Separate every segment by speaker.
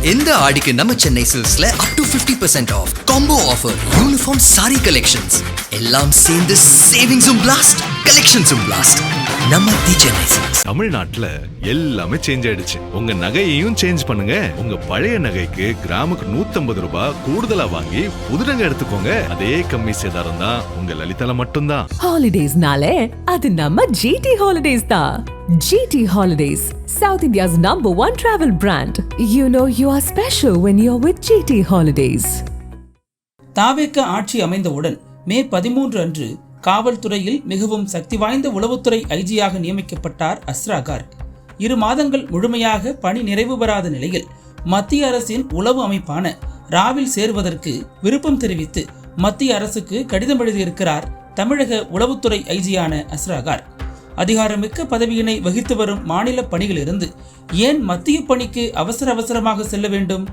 Speaker 1: இந்த ஆடிக்கு நம்ம சென்னை சில்க்ஸ்ல up to 50% off combo offer, uniform sari collections எல்லாம் சேர்ந்து சேவிங்ஸும் பிளாஸ்ட், கலெக்ஷன்ஸும் பிளாஸ்ட். நம்ம தி சென்னை சில்க்ஸ்.
Speaker 2: தமிழ்நாட்டுல எல்லாமே சேஞ்ச் ஆயிடுச்சு. உங்க நகையையும் சேஞ்ச் பண்ணுங்க. உங்க பழைய நகைக்கு கிராமுக்கு 150 ரூபாய் கூடுதலா வாங்கி புது நகை எடுத்துக்கோங்க. அதே கம்மி சேதாரம் தான் உங்க லலிதால மட்டும்தான்.
Speaker 3: ஹாலிடேஸ்னாலே அது நம்ம ஜிடி ஹாலிடேஸ் தான். GT Holidays, South India's #1 travel brand. You know you are special when you're with GT Holidays.
Speaker 4: தாவேக ஆட்சி அமைந்தவுடன் மே 13 அன்று காவல்துறையில் மிகவும் சக்தி வாய்ந்த உளவுத்துறை ஐஜியாக நியமிக்கப்பட்டார் அஸ்ரா கார்க். 2 மாதங்கள் முழுமையாக பணி நிறைவு பெறாத நிலையில் மத்திய அரசின் உளவு அமைப்பான ராவில் சேருவதற்கு விருப்பம் தெரிவித்து மத்திய அரசுக்கு கடிதம் எழுதியிருக்கிறார் தமிழக உளவுத்துறை ஐஜியான அஸ்ரா கார்க். அதிகாரமிக்க பதவியினை வகித்து வரும் மாநில பணியிலிருந்து ஏன் மத்திய பணிக்கு அவசரமாக செல்ல வேண்டும்?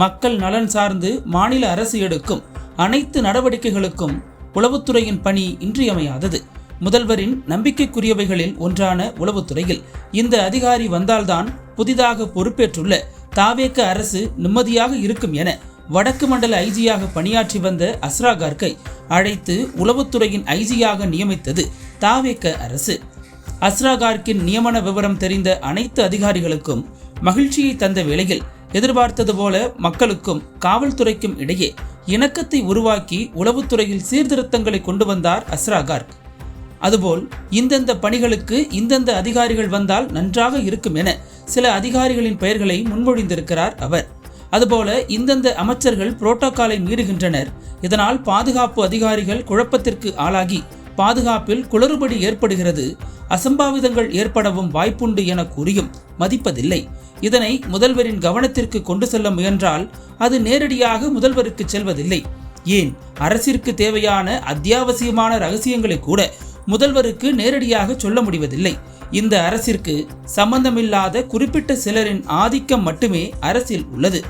Speaker 4: மக்கள் நலன் சார்ந்து மாநில அரசு எடுக்கும் அனைத்து நடவடிக்கைகளுக்கும் உளவுத்துறையின் பணி இன்றியமையாதது. முதல்வரின் நம்பிக்கைக்குரியவைகளில் ஒன்றான உளவுத்துறையில் இந்த அதிகாரி வந்தால்தான் புதிதாக பொறுப்பேற்றுள்ள தாவேக அரசு நிம்மதியாக இருக்கும் என வடக்கு மண்டல ஐஜியாக பணியாற்றி வந்த அஸ்ரா கார்க்கை அழைத்து உளவுத்துறையின் ஐஜியாக நியமித்தது தாவேக அரசு. அஸ்ரா கார்க்கின் நியமன விவரம் தெரிந்த அனைத்து அதிகாரிகளுக்கும் மகிழ்ச்சியை தந்த வேளையில் எதிர்பார்த்தது போல மக்களுக்கும் காவல்துறைக்கும் இடையே இணக்கத்தை உருவாக்கி உளவுத்துறையில் சீர்திருத்தங்களை கொண்டு வந்தார் அஸ்ரா கார்க். அதுபோல் இந்தந்த பணிகளுக்கு இந்தந்த அதிகாரிகள் வந்தால் நன்றாக இருக்கும் என சில அதிகாரிகளின் பெயர்களை முன்மொழிந்திருக்கிறார் அவர். அதுபோல இந்தந்த அமைச்சர்கள் புரோட்டோகாலை மீறுகின்றனர், இதனால் பாதுகாப்பு அதிகாரிகள் குழப்பத்திற்கு ஆளாகி பாதுகாப்பில் குளறுபடி ஏற்படுகிறது, அசம்பாவிதங்கள் ஏற்படவும் வாய்ப்புண்டு என கூறியும் மதிப்பதில்லை. இதனை முதல்வரின் கவனத்திற்கு கொண்டு செல்ல முயன்றால் அது நேரடியாக முதல்வருக்கு செல்வதில்லை. ஏன் அரசிற்கு தேவையான அத்தியாவசியமான ரகசியங்களை கூட முதல்வருக்கு நேரடியாக சொல்ல முடிவதில்லை. இந்த அரசிற்கு சம்பந்தமில்லாத குறிப்பிட்ட சிலரின் ஆதிக்கம் மட்டுமே அரசில் உள்ளது.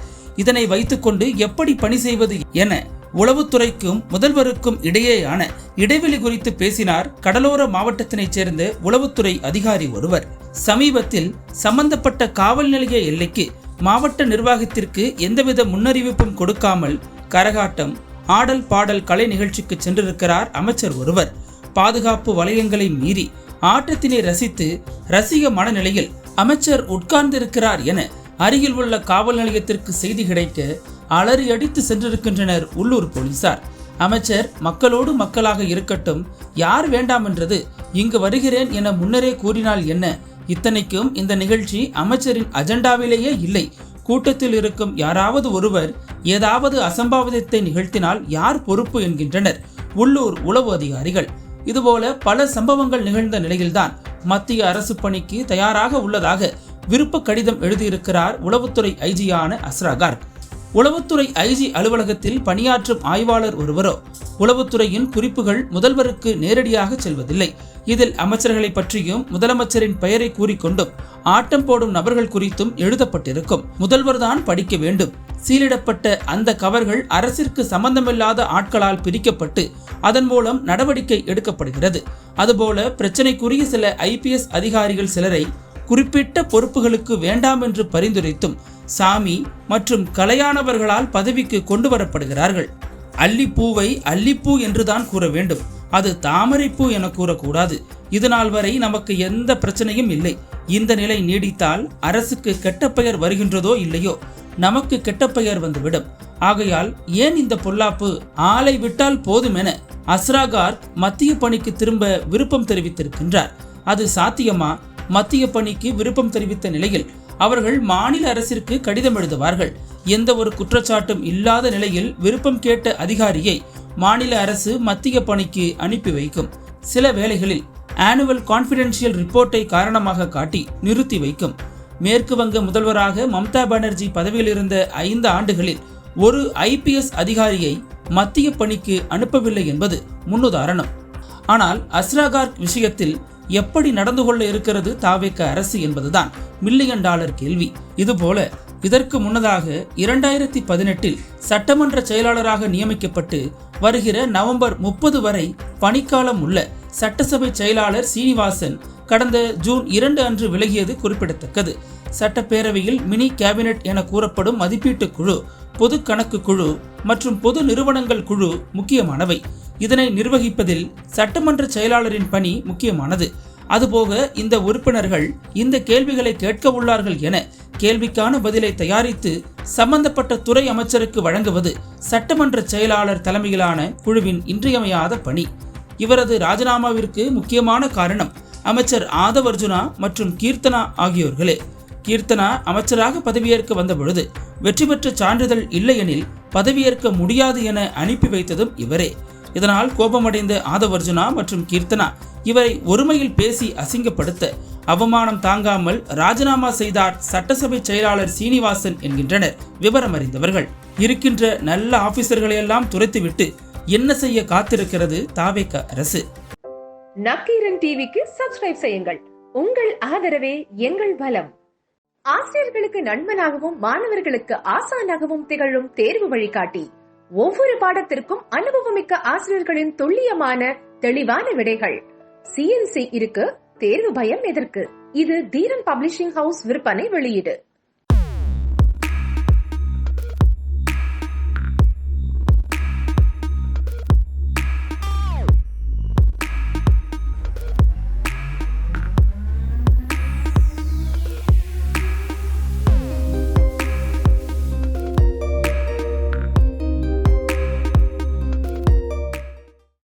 Speaker 4: இதனை வைத்துக்கொண்டு எப்படி பணி செய்வது என உளவுத்துறைக்கும் முதல்வருக்கும் இடையேயான இடைவெளி குறித்து பேசினார் கடலோர மாவட்டத்தினைச் சேர்ந்த உளவுத்துறை அதிகாரி ஒருவர். சமீபத்தில் சம்பந்தப்பட்ட காவல் நிலைய எல்லைக்கு மாவட்ட நிர்வாகத்திற்கு எந்தவித முன்னறிவிப்பும் கொடுக்காமல் கரகாட்டம், ஆடல் பாடல் கலை நிகழ்ச்சிக்கு சென்றிருக்கிறார் அமைச்சர் ஒருவர். பாதுகாப்பு வலயங்களை மீறி ஆட்டத்தினை ரசித்து ரசிக மனநிலையில் அமைச்சர் உட்கார்ந்திருக்கிறார் என அருகில் உள்ள காவல் நிலையத்திற்கு செய்தி கிடைக்க அலறி அடித்து சென்றிருக்கின்றனர் உள்ளூர் போலீசார். அமைச்சர் மக்களோடு மக்களாக இருக்கட்டும், யார் வேண்டாம் என்றது, இங்கு வருகிறேன் என முன்னரே கூறினால் என்ன? இத்தனைக்கும் இந்த நிகழ்ச்சி அமைச்சரின் அஜெண்டாவிலேயே இல்லை. கூட்டத்தில் இருக்கும் யாராவது ஒருவர் ஏதாவது அசம்பாவிதத்தை நிகழ்த்தினால் யார் பொறுப்பு என்கின்றனர் உள்ளூர் உளவு அதிகாரிகள். இதுபோல பல சம்பவங்கள் நிகழ்ந்த நிலையில்தான் மத்திய அரசு பணிக்கு தயாராக உள்ளதாக விருப்ப கடிதம் எழுதியிருக்கிறார் உளவுத்துறை ஐஜியான அஸ்ரா கார்க். உளவுத்துறை ஐஜி அலுவலகத்தில் பணியாற்றும் ஆய்வாளர் ஒருவரோ உளவுத்துறையின் குறிப்புகள் முதல்வருக்கு நேரடியாக செல்வதில்லை. இதில் அமைச்சர்களை பற்றியும் முதலமைச்சரின் பெயரை கூறிக்கொண்டும் ஆட்டம் போடும் நபர்கள் குறித்தும் எழுதப்பட்டிருக்கும். முதல்வர்தான் படிக்க வேண்டும். சீலிடப்பட்ட அந்த கவர்கள் அரசிற்கு சம்பந்தமில்லாத ஆட்களால் பிரிக்கப்பட்டு அதன் மூலம் நடவடிக்கை எடுக்கப்படுகிறது. அதுபோல பிரச்சனைக்குரிய சில IPS அதிகாரிகள் சிலரை குறிப்பிட்ட பொறுப்புகளுக்கு வேண்டாம் என்று பரிந்துரைத்தும் சாமி மற்றும் கலையானவர்களால் பதவிக்கு கொண்டு வரப்படுகிறார்கள். அல்லிப்பூவை அல்லிப்பூ என்றுதான் கூற வேண்டும், அது தாமரைப்பூ என கூறக்கூடாது. இதுநாள் வரை நமக்கு எந்த பிரச்சனையும் இல்லை. இந்த நிலை நீடித்தால் அரசுக்கு கெட்ட பெயர் வருகின்றதோ இல்லையோ, நமக்கு கெட்ட பெயர் வந்துவிடும். ஆகையால் ஏன் இந்த பொல்லாப்பு? ஆளை விட்டால் போதும் என அஸ்ரா கார்க் மத்திய பணிக்கு திரும்ப விருப்பம் தெரிவித்திருக்கின்றார். அது சாத்தியமா? மத்திய பணிக்கு விருப்பம் தெரிவித்த நிலையில் அவர்கள் மாநில அரசிற்கு கடிதம் எழுதுவார்கள். எந்த ஒரு குற்றச்சாட்டும் இல்லாத நிலையில் விருப்பம் கேட்ட அதிகாரியை மாநில அரசு மத்திய பணிக்கு அனுப்பி வைக்கும். சில வேளைகளில் ஆனுவல் கான்பிடென்ஷியல் ரிப்போர்ட்டை காரணமாக காட்டி நிறுத்தி வைக்கும். மேற்கு வங்க முதல்வராக மம்தா பானர்ஜி பதவியில் இருந்த 5 ஆண்டுகளில் ஒரு IPS அதிகாரியை மத்திய பணிக்கு அனுப்பவில்லை என்பது முன்னுதாரணம். ஆனால் அஸ்ரா கார்க் விஷயத்தில் எப்படி நடந்து கொள்ள இருக்கிறது தாவேக அரசு என்பதுதான் $1 மில்லியன் கேள்வி. இதுபோல இதற்கு முன்னதாக 2018 சட்டமன்ற செயலாளராக நியமிக்கப்பட்டு வருகிற நவம்பர் 30 வரை பணிக்காலம் உள்ள சட்டசபை செயலாளர் சீனிவாசன் கடந்த ஜூன் 2 அன்று விலகியது குறிப்பிடத்தக்கது. சட்டப்பேரவையில் மினி கேபினெட் என கூறப்படும் மதிப்பீட்டு குழு, பொது கணக்கு குழு மற்றும் பொது நிறுவனங்கள் குழு முக்கியமானவை. இதனை நிர்வகிப்பதில் சட்டமன்ற செயலாளரின் பணி முக்கியமானது. அதுபோக இந்த உறுப்பினர்கள் இந்த கேள்விகளை கேட்க உள்ளார்கள் என கேள்விக்கான பதிலை தயாரித்து சம்பந்தப்பட்ட துறை அமைச்சருக்கு வழங்குவது சட்டமன்ற செயலாளர் தலைமையிலான குழுவின் இன்றியமையாத பணி. இவரது ராஜினாமாவிற்கு முக்கியமான காரணம் அமைச்சர் ஆதவ் அர்ஜுனா மற்றும் கீர்த்தனா ஆகியோர்களே. கீர்த்தனா அமைச்சராக பதவியேற்க வந்த பொழுது வெற்றி பெற்ற சான்றிதழ் இல்லையெனில் பதவியேற்க முடியாது என அனுப்பி வைத்ததும் இவரே. இதனால் கோபமடைந்த ஆதவ் அர்ஜுனா மற்றும் கீர்த்தனா இவரை ஒருமையில் பேசி அசிங்கப்படுத்த அவமானம் தாங்காமல் ராஜினாமா செய்தார் சட்டசபை செயலாளர் சீனிவாசன் என்கின்றனர் விவரம் அறிந்தவர்கள். இருக்கின்ற நல்ல ஆபீசர்களை எல்லாம் துரைத்துவிட்டு என்ன செய்ய காத்திருக்கிறது தாவேக அரசு?
Speaker 5: நக்கீரன் டிவிக்கு சப்ஸ்கிரைப் செய்யுங்கள். உங்கள் ஆதரவே எங்கள் பலம். ஆசிரியர்களுக்கு நண்பனாகவும் மாணவர்களுக்கு ஆசானாகவும் திகழும் தேர்வு வழிகாட்டி. ஒவ்வொரு பாடத்திற்கும் அனுபவமிக்க ஆசிரியர்களின் துல்லியமான தெளிவான விடைகள். CNC இருக்கு, தேர்வு பயம் எதற்கு? இது தீரன் பப்ளிஷிங் ஹவுஸ் விற்பனை வெளியீடு.